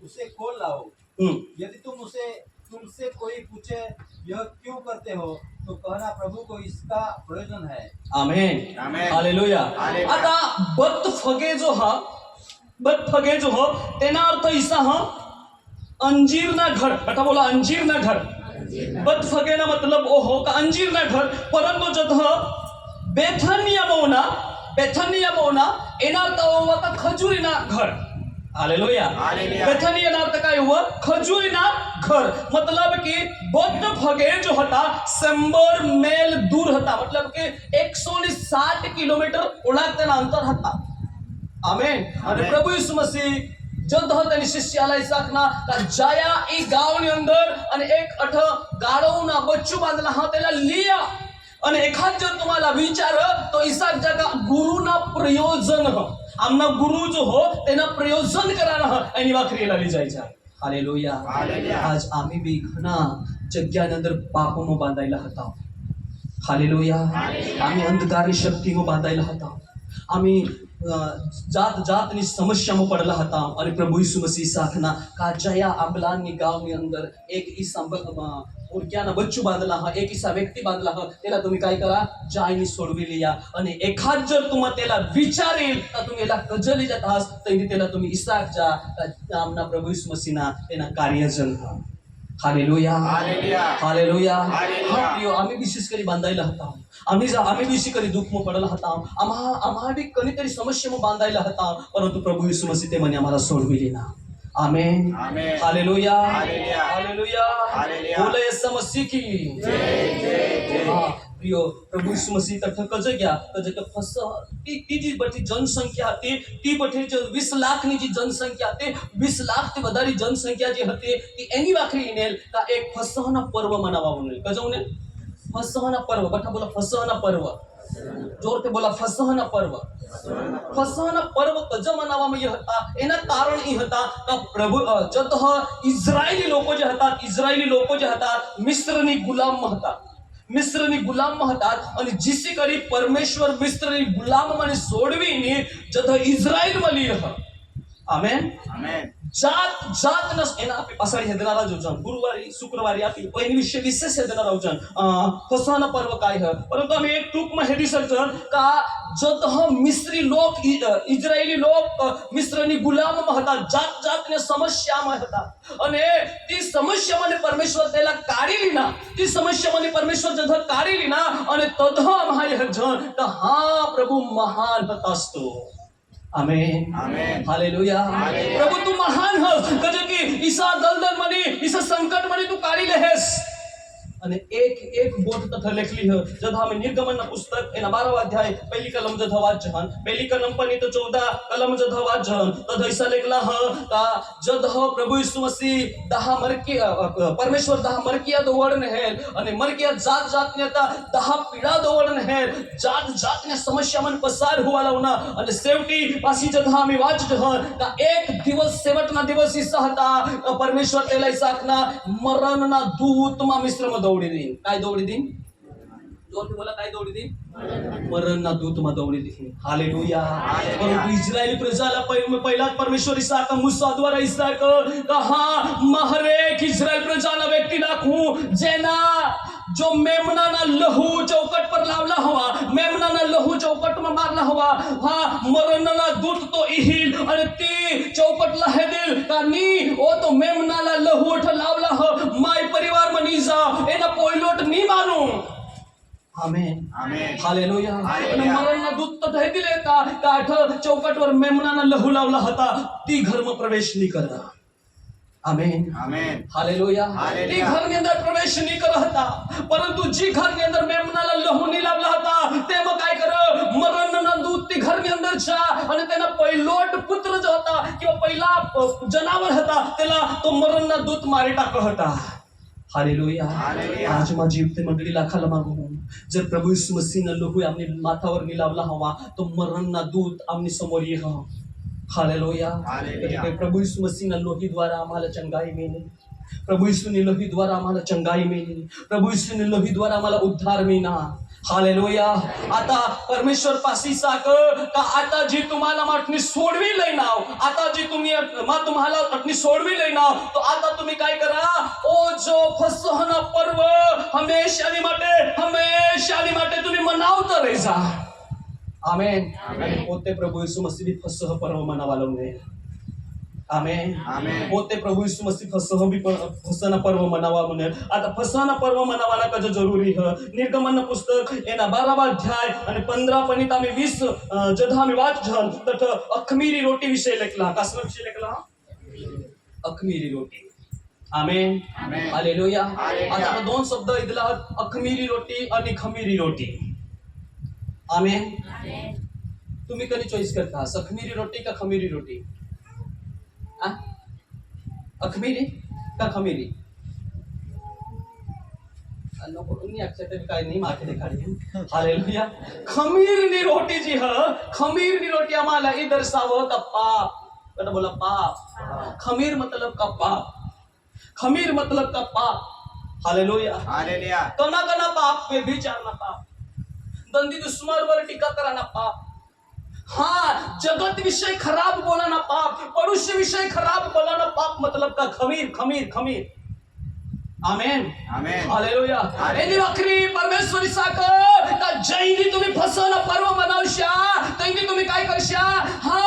उसे खोल लाओ यदि तुमसे कोई पूछे यह क्यों करते हो तो कहना प्रभु को इसका प्रयोजन है आमेन आमेन हालेलुया हालेलुया आता बतफगे जो हो तेना अर्थ ईसा हा अंजीर ना घर बेटा बोला अंजीर ना घर बतफगे ना मतलब ओ हो का अंजीर ना घर परंतु जत बेथनिया मोना एना अर्थ होवा का खजूरी ना घर हालेलुया हालेलुया बेथनिया ना अर्थ काय हुआ खजूरी ना घर मतलब कि बतफगे जो हता 100 मेल दूर हता मतलब कि 160 किलोमीटर ओळखताना अंतर हता आमेन અને પ્રભુ ઈસુ મસીહ જદ તેની શિષ્યાલય સાખના જાયા ઈ ગાવની અંદર અને એક અઠ ગાળોના બચ્ચું બાંધલા હા તેલા लिया અને એખાદ જો तुम्हाला વિચાર તો ઈસા જગા ગુરુના પ્રયોજન આમના ગુરુ જો હો તેના પ્રયોજન કરાના એની વાખરીલા લઈ જાય છે હાલેલુયા. આજ આમી બી ઘણા જગ્યાની અંદર પાપોમાં બાંધાયેલા હતા. હાલેલુયા. આમી અંધકારની શક્તિમાં બાંધાયેલા હતા. આમી જાત જાતની સમસ્યામાં પડેલા હતા અને પ્રભુ ઈસુ મસીહ સાથના કાજયા આંબલાની ગામની અંદર એક ઈસા ઉરક્યાના બચ્ચું બાંધલા હા, એક ઈસા વ્યક્તિ બાંધલા હા, તેલા तुम्ही काय करा जायनी सोडवी लिया आणि एखाद जर तुम्हा त्याला विचारेल तर तुम्ही याला कजली जात आहात तर त्याला तुम्ही इसाक जा आमना प्रभु ईसु मसीहना तेना कार्यजन हा. हालेलुया. हालेलुया. हा प्रियो आम्ही विशेष करी बांधायला होता. आम्ही विशेष करी दुःखમાં પડેલા હતા. आम्हा बी कणीतरी समस्येમાં बांधायला હતા, परंतु प्रभु ईसु मसीह ते म्हणे आम्हाला सोडवी लेना. आमेन. हालेलुया. हालेलुया. बोले येशू मसीह की जय. हाँ प्रियो प्रभु यीशु मसीह तक कज गया कज के फस ती जी बठी जनसंख्या હતી ती बठी 20 લાખની जी जनसंख्या હતી 20 લાખથી વધારે जनसंख्या जी હતી ती એની વાખરી ઇનેલ का एक फसहना पर्व मनावावं कजवने फसहना पर्व बठा बोला फसहना पर्व जोर ते बोला फसहना पर्व. फसहना पर्व कज मनावामा ये હતા એના કારણ એ હતા કે પ્રભુ જત ઇઝરાયેલી લોકો જે હતા મિસ્રની ગુલામમાં હતા. મિસ્રની ગુલામમાં હતા અને જીસી કરી પરમેશ્વર મિસ્રની ગુલામમાંની સોડવીને જત ઇઝરાયેલમાં લઈ રહ્યા. આમેન. जात नस एना आपली पासाडी हेदनारा जोजन गुरुवारी शुक्रवारी आपली पहिली विशेष हेदनारा जोजन फसवाना पर्व काय है, परंतु आम्ही एक टूक में हेदी सकजन का जत मिस्री लोक इजरायली लोक मिस्रनी गुलाम में હતા જાતને સમસ્યામાં હતા અને ती સમસ્યામાં પરમેશ્વર તેલા કાઢી લીના ती સમસ્યામાં પરમેશ્વર જથ કાઢી લીના અને તધ મહાય જન તો હા प्रभु महान हतास्तो. आमेन. हालेलुया. प्रभु तू महान हस कजे की ईसा दलदल मनी ईसा संकट मनी तू काढी लेहेस. અને એક બોટ તથા લેખલી है जब हम निर्गमन पुस्तक एना 12 अध्याय पहली कलम जथ वाचन पहली कलम पनी तो 14 कलम जथ वाचन तद ऐसा लेखला है का जद प्रभु यीशु मसीह दहा मरकी परमेश्वर दहा मरकिया दवडन है અને मरकिया जात ने आता दहा पीडा दवडन है जात ने समस्या मन पसार होवाला होना અને सेवटी पासी जथ आम्ही वाचत ह का एक दिवस सेवटना दिवस ईसा હતા परमेश्वर तेला ईसाकना मरणना दूतमा मिस्रमा दौडी दिन. काय दौडी दिन? जोर बोला काय दौडी दिन? मरणना दूतमा दौडी दिन. हालेलुया. परंतु इस्रायली प्रजाला पहिला परमेश्वर ईसाक मूसा द्वारा ईसाक कहा महरेक इस्रायल प्रजाना व्यक्ति नाखू जेना जो मेमनाना लहू चौकट पर लावला हवा मेमनाना लहू चौकट में मारला हवा हाँ मरणना दूत तो इहिल आणि ती चौकट लहेदिल कानी ओ तो मेमनाला लहू उठ लावला ह माय परिवार में नी जा एना पोइलोट नी मानू. आमेन. हालेलुया. आणि मरणना दूत तो दहेदिल का काठ चौकटवर मेमनाना लहू लावला होता ती घर में प्रवेश नहीं करना. आमेन. हालेलुया. ती घर के अंदर प्रवेश नहीं कर रहता, परंतु जी घर के अंदर मेमनाला लहू नहीं लावला होता ते मग काय कर मरणना दूत ती घर के अंदर जा आणि तेना पहिलोट पुत्र जो होता किंवा पहिला जनावर होता त्याला तो मरणना दूत मारी टाक होता. हालेलुया. आज माझी युक्ती मंडळी लाखाला मागू जर प्रभु यीशु मसीहना लहू आम्ही माथावर नहीं लावला हवा तो मरणना दूत आमनी समोर ये हा. हालेलुया. प्रभु यीशु मसीह ने लोही द्वारा आम्हाला चंगाई मिळली. प्रभु यीशु ने लोही द्वारा आम्हाला चंगाई मिळली. प्रभु यीशु ने लोही द्वारा आम्हाला उद्धार मिळला. हालेलुया. आता परमेश्वर पासी साक का आता जी तुम्हाला माटनी सोडवी लई नाव आता जी तुम्ही तुम्हाला माटनी सोडवी लई नाव तो आता तुम्ही काय करा ओ जो फसहना पर्व हमेशानी माटे तुम्ही मनावता रहेजा. आमेन. पोते प्रभु यीशु मसीह भी फसह पर्व मनावालो ने. आमेन. पोते प्रभु यीशु मसीह फसहना पर्व मनावा म्हणे. आता फसहना पर्व मनावाला कज जरूरी है. निर्गमन पुस्तक एना 12 अध्याय आणि 15 पनित आम्ही 20 जधा आम्ही वाचन तथ अखमीरी रोटी विषय लेखला. कसला विषय लेखला? अखमीरी रोटी. आमेन. हालेलुया. आता दोन शब्द इथला अखमीरी रोटी आणि खमीरी रोटी. आमेन. तुम्ही कधी चॉईस करता अखमीरी रोटी का खमीरी रोटी? अखमीरी का खमीरी? काय नहीं माथे दिखाड़ी. हालेलुया. खमीरनी रोटी जी ह खमीरनी रोटी आम्हाला ई दर्शावत पाप बेटा बोला पाप, खमीर मतलब का पाप, खमीर मतलब का पाप। हालेलुया, हालेलुया, कना कना पाप पे विचारना पाप, दंदी दुश्मनवर टीका कराना पाप, हाँ जगत विषय खराब बोलाना पाप, पड़ोसी विषय खराब बोलाना पाप मतलब का खमीर खमीर खमीर। आमेन, आमेन, हालेलुया। एनी वाकरी परमेश्वरी साकर का जैनी तुम्ही फसवणं पर्व मनवशा, तैनी तुम्ही काय करशा, हा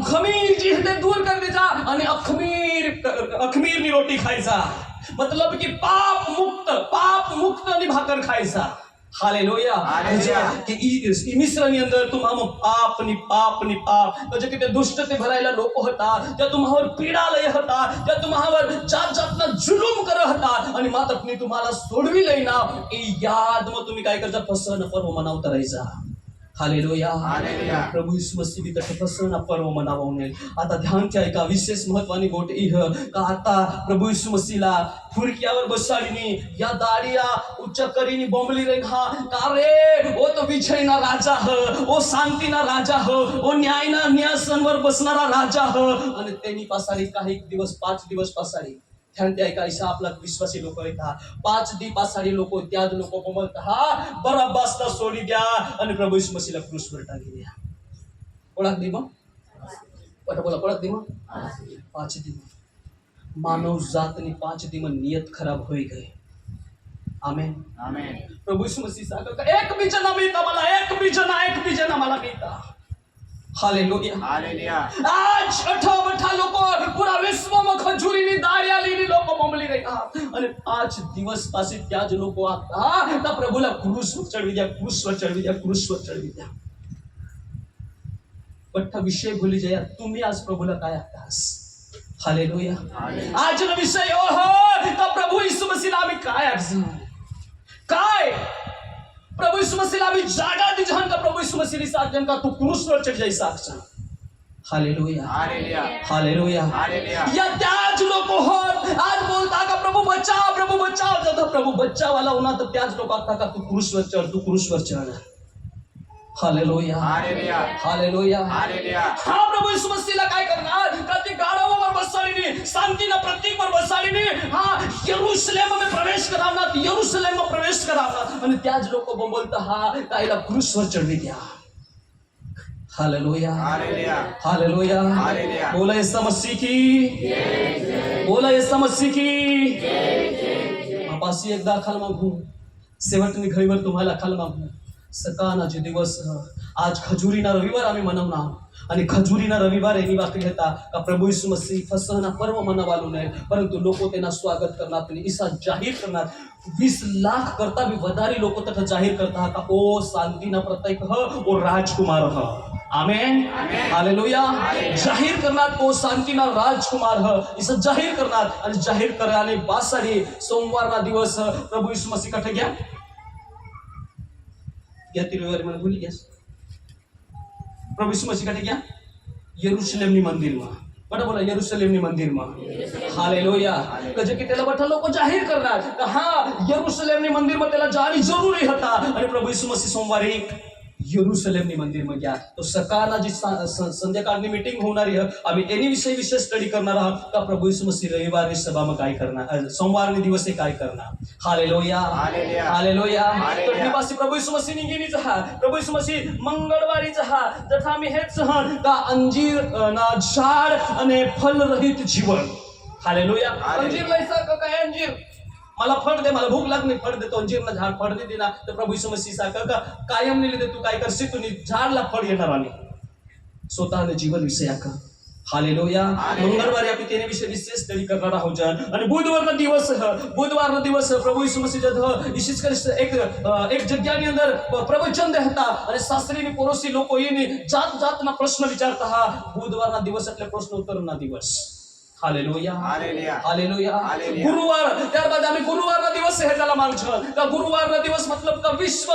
खमीर जी है ते दूर कर देजा आणि अखमीरनी रोटी खायचा, मतलब की पाप मुक्त आणि भाकर खायचा। Hallelujah, hallelujah. कि ई मिश्रनी अंदर तुम्हाला पाप नि पाप म्हणजे की ते दुष्टते भरायला लोक होता, त्या तुम्हावर पीडा लय होता, त्या तुम्हावर जात जातना जुलूम करत होता आणि मातकनी तुम्हाला सोडवी लय ना ई याद मग तुम्ही काय करता फसवणं पर्व मनावता राहायचा। Hallelujah, hallelujah. प्रभु यीशु मसीह भी कठे फसवणं पर्व मनावणे। आता ध्यान ठेवा एका विशेष महत्वानी गोष्ट इह का आता प्रभु यीशु मसीहला फुरक्यावर बसाडीनी या दाढिया उच्च करीनी बोंबली रही हा का रे वो तो विजयना राजा ह, वो शांतीना राजा ह, वो न्यायना न्यायासनवर बसणारा राजा ह। आणि त्यांनी पासाडी काही दिवस 5 दिवस पासाडी ध्यान द्या का ऐसा आपला विश्वासी लोक येतात 5 दिवसासाठी लोक त्याच लोक बोलतात हा बराब्बासला सोडी द्या आणि प्रभू यीशु मसीहला क्रूसवर टाकी द्या। ओळख दे मग पटा बोला ओळख दे मग 5 दिन मानव जातनी 5 दिन नियत खराब होई गए। आमेन, आमेन, प्रभू यीशु मसीह सांगतो एक बीजना मिळता मला, एक बीजना मला मिळता। हालेलुया, हालेलुया, आज 18 लोक पुरा विश्वમાં खजुरीની દાળિયા લીલી લોકો બોંબલી રહ્યા અને 5 દિવસ પાસે ત્યાં જ લોકો હતા તા પ્રભુલા ક્રૂસवर ચડવી द्या। पठ्ठा विषय भूली जाया तुम्ही आज प्रभुला काय आहात। हालेलुया, आज ना विषय ओहो ता प्रभु यीशु मसीहला आम्ही काय आहात काय प्रभु यीशु मसीहला आम्ही जागा दी जहान का प्रभु यीशु मसीह साथ जन का तू क्रूसवर चढ़ जाई साक्षा। Hallelujah, hallelujah, hallelujah, hallelujah. या त्याच लोक हो आज बोलता का प्रभु बचाव जब प्रभु बच्चा वाला होना तो त्याच लोक आता का तू क्रूसवर चढ़। Hallelujah, hallelujah, hallelujah, hallelujah. हा प्रभु यीशु मसीहला काय करणार प्रति गाढवावर बसाडीने शांतीना प्रतीकवर बसाडीने हा यरूशलेममध्ये प्रवेश करावणार आणि त्याच लोक बोलता हा कायला क्रूसवर चढवी द्या। Hallelujah, hallelujah, hallelujah, hallelujah. बोला यीशु मसीह की बोला यीशु मसीह की आपासी एकदा खाल मागू शेवटनी घडीवर तुम्हाला खाल मागू सकाळचे दिवस आज खजुरीना रविवार आम्ही मनवणार आणि खजुरीना रविवार एनी वाकडी होता का प्रभु यीशु मसीह फसहना पर्व मनवालो नाही परंतु लोक त्यांना स्वागत करणार आणि ईसा जाहीर करणार 20 लाख करता भी वधारी लोक तथा जाहीर करता का ओ शांतीना प्रतीक ह ओ राजकुमार ह। आमेन, हालेलुया, जाहीर करणार ओ शांतीना राजकुमार ह ईसा जाहीर करणार आणि जाहीर करायला बासाडी सोमवारना दिवस प्रभु यीशु मसीह कठे गया रविवार मैंने भूल गया प्रभु यीशु मसीह कटे क्या यरूशलेमनी मंदिर में बड़ा बोला यरूशलेमनी मंदिर में। हालेलुया, कजे की त्याला बठा लोक जाहीर करणार हा यरूशलेमनी मंदिर में त्याला जाणी जरुरी होता आणि प्रभु यीशु मसीह सोमवारी यरूशलेमनी मंदिर में गया तो सकाळना जी संध्याकाळनी मीटिंग होणारी है आम्ही एनी विषय विशेष स्टडी करणार आहोत का प्रभु यीशु मसीह रविवारी सभा में काय करणार सोमवारनी दिवसे काय करणार। Hallelujah, hallelujah, hallelujah, hallelujah. तो दिवशी प्रभु यीशु मसीह निगिनीच हा प्रभु यीशु मसीह मंगळवारीच हा तथा आम्ही हेच हा का अंजीर ना झाड आणि फल रहित जीवन। हालेलुया, अंजीर लयसा का काय अंजीर मला फळ दे मला भूक लागली फळ देतो अंजीरना झाड फळ दे ना तर प्रभु यीशु मसीह सारखं का कायम नेले दे तू काय करशील तू झाडला फळ येणार आणि स्वतःने जीवन विषया का। हालेलुया, मंगळवारी आपण त्याने विषय विशेष स्टडी करणार आहोत आणि बुधवारना दिवस प्रभु यीशु मसीह जद विशेष कर एक जग्यानी अंदर प्रवचन देता आणि शास्त्रीनी पड़ोसी लोक येने जातना प्रश्न विचारता हा बुधवारना दिवस એટલે प्रश्न उत्तरना दिवस। Hallelujah, hallelujah, hallelujah, hallelujah. गुरुवार त्यारबाद आम्ही गुरुवारना दिवस हे त्याला मानछो का गुरुवारना दिवस मतलब का विश्व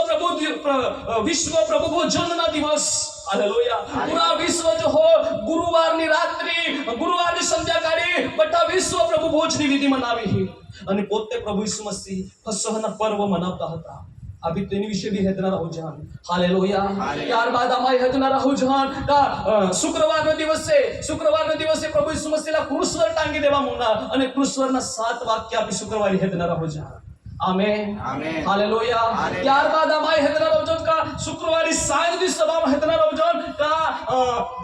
प्रभु भोजनना दिवस। हालेलुया, पूरा विश्व जो हो गुरुवारनी रात्री गुरुवारनी संध्याकाळी बठा विश्व प्रभु भोजनी विधी मनावी ही आणि पोते प्रभु यीशु मसीह फसहना पर्व मनावता होता। आम्ही तेनी बी हेदना राहू जहान हालेलुया ત્યારબાદ અમાય हेदना राहू जहान का શુક્રવારનો દિવસ છે પ્રભુ ઈસુ મસીહના ક્રુસ પર ટાંગી દેવા મુના અને ક્રુસ પરના 7 વાક્ય આપી શુક્રવારે हेदना राहू जहान आमेन हालेलुया ત્યારબાદ અમાય हेदना राहू जहान का शुक्रवारी सांजની સભામાં हेदना राहू जहान का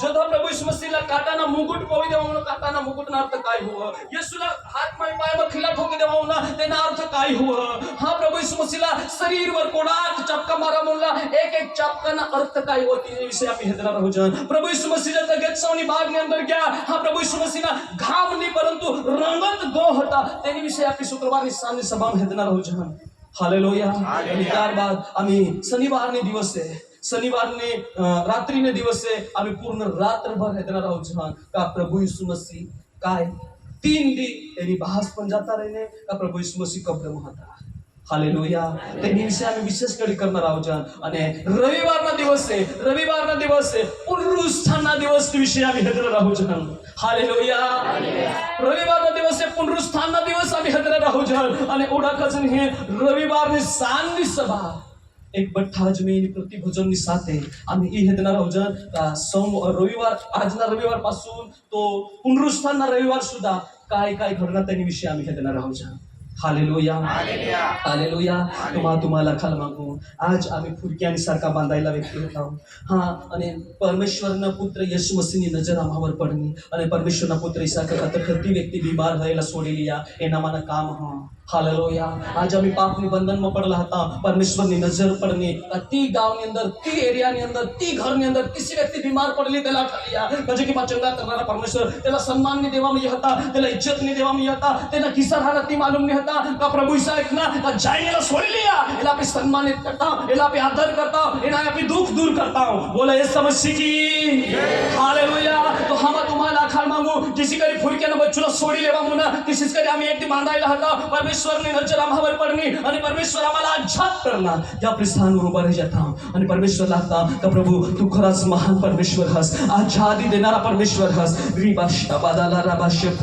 જો તો પ્રભુ ઈસુ મસીહના કાંટાના મુकुट પોવી દેવાનો કાંટાના મુकुटનો अर्थ काय हुआ येशूला हातમાં पायाમાં खिला ठोकी देवाना તેનો अर्थ काय हुआ हा प्रभु ईसु मसीहला शरीरवर कोडाक चपका मारा म्हणला एक एक चपकाना अर्थ काय होती हे विषय आम्ही हेदना राहू जहान प्रभु ईसु मसीहच्या त्या गेतसावनी बागની અંદર ગયા हा प्रभु ईसु मसीहना घाम नहीं परंतु रंगत गो હતા તેની વિશે આપણી શુક્રવારની સાંજની સભામાં हेदना राहू जहान हालेलुया आणि ત્યારબાદ आम्ही शनिवारने दिवस आहे शनिवारने रात्रीने दिवस आहे आम्ही पूर्ण रात्रभर हेदना राहू जहान का प्रभु यीशु मसीह काय 3 दी तेरी बहास पण जाता रहीने का प्रभु यीशु मसीह कब्र में હતા हालेलुया तेनी विषय आम्ही विशेष कडी करणार आहोत जहान आणि रविवारना दिवस आहे पुनरुत्थानना दिवस विषय आम्ही हेदना राहू जहान हालेलुया रविवारना दिवस आहे पुनरुत्थानना दिवस आम्ही हेदना राहू जहान आणि ओढाकाजन हे रविवारने सांजની सभा एक बठ्ठा जमीन प्रतिभजननी સાથે आम्ही ई हेदना राहू जहान रविवार आजना रविवार पासून तो पुनरुत्थानना रविवार सुद्धा काय काय घडणार त्यांनी विषय आम्ही हेदना राहू जहान हालेलुया हालेलुया तुम्हाला खाल मागू आज आम्ही फुरक्यानी सारखा बांधायला व्यक्ती होता हा आणि परमेश्वरना पुत्र येशू मसीहनी नजर आम्हावर पडनी आणि परमेश्वरना पुत्र ईसा खातर प्रति व्यक्ति बीमार रहेला सोडेली या एनामाना काम हा हालेलुया आज आम्ही पापनी बंधનમાં પડેલા હતા પરમેશ્વરની નજર પડની ती ગામની અંદર ती એરિયાની અંદર ती ઘરની અંદર किसी व्यक्ति बीमार પડેલી તેલા ઠલિયા કજે કે ચંગા કરનારા પરમેશ્વર તેલા સન્માન ની દેવામાં ય હતા તેલા ઇજ્જત ની દેવામાં ય હતા તેના કિસ્સા હાલત मालूम नहीं था का प्रभु ईसा इतना का जाएगा छोड़ लिया एला पे सम्मानित करता हूं एला पे आदर करता हूं एना पे दुख दूर करता हूं बोला ये समझी की हालेलुया तो हम तुम्हाला आखार मागू किसी करी फुरक्याने बच्चूला सोडी लेवा मुना किसी करी आम्ही एक बांधायला होता परमेश्वरने नजर आम्हावर पडनी आणि परमेश्वर आम्हाला आजाद करना या स्थानावर उभा राही जाता आणि परमेश्वर लागता का प्रभु तू खराच महान परमेश्वर हस आजादी देणारा परमेश्वर हस रिबाशा बादाला राबाशे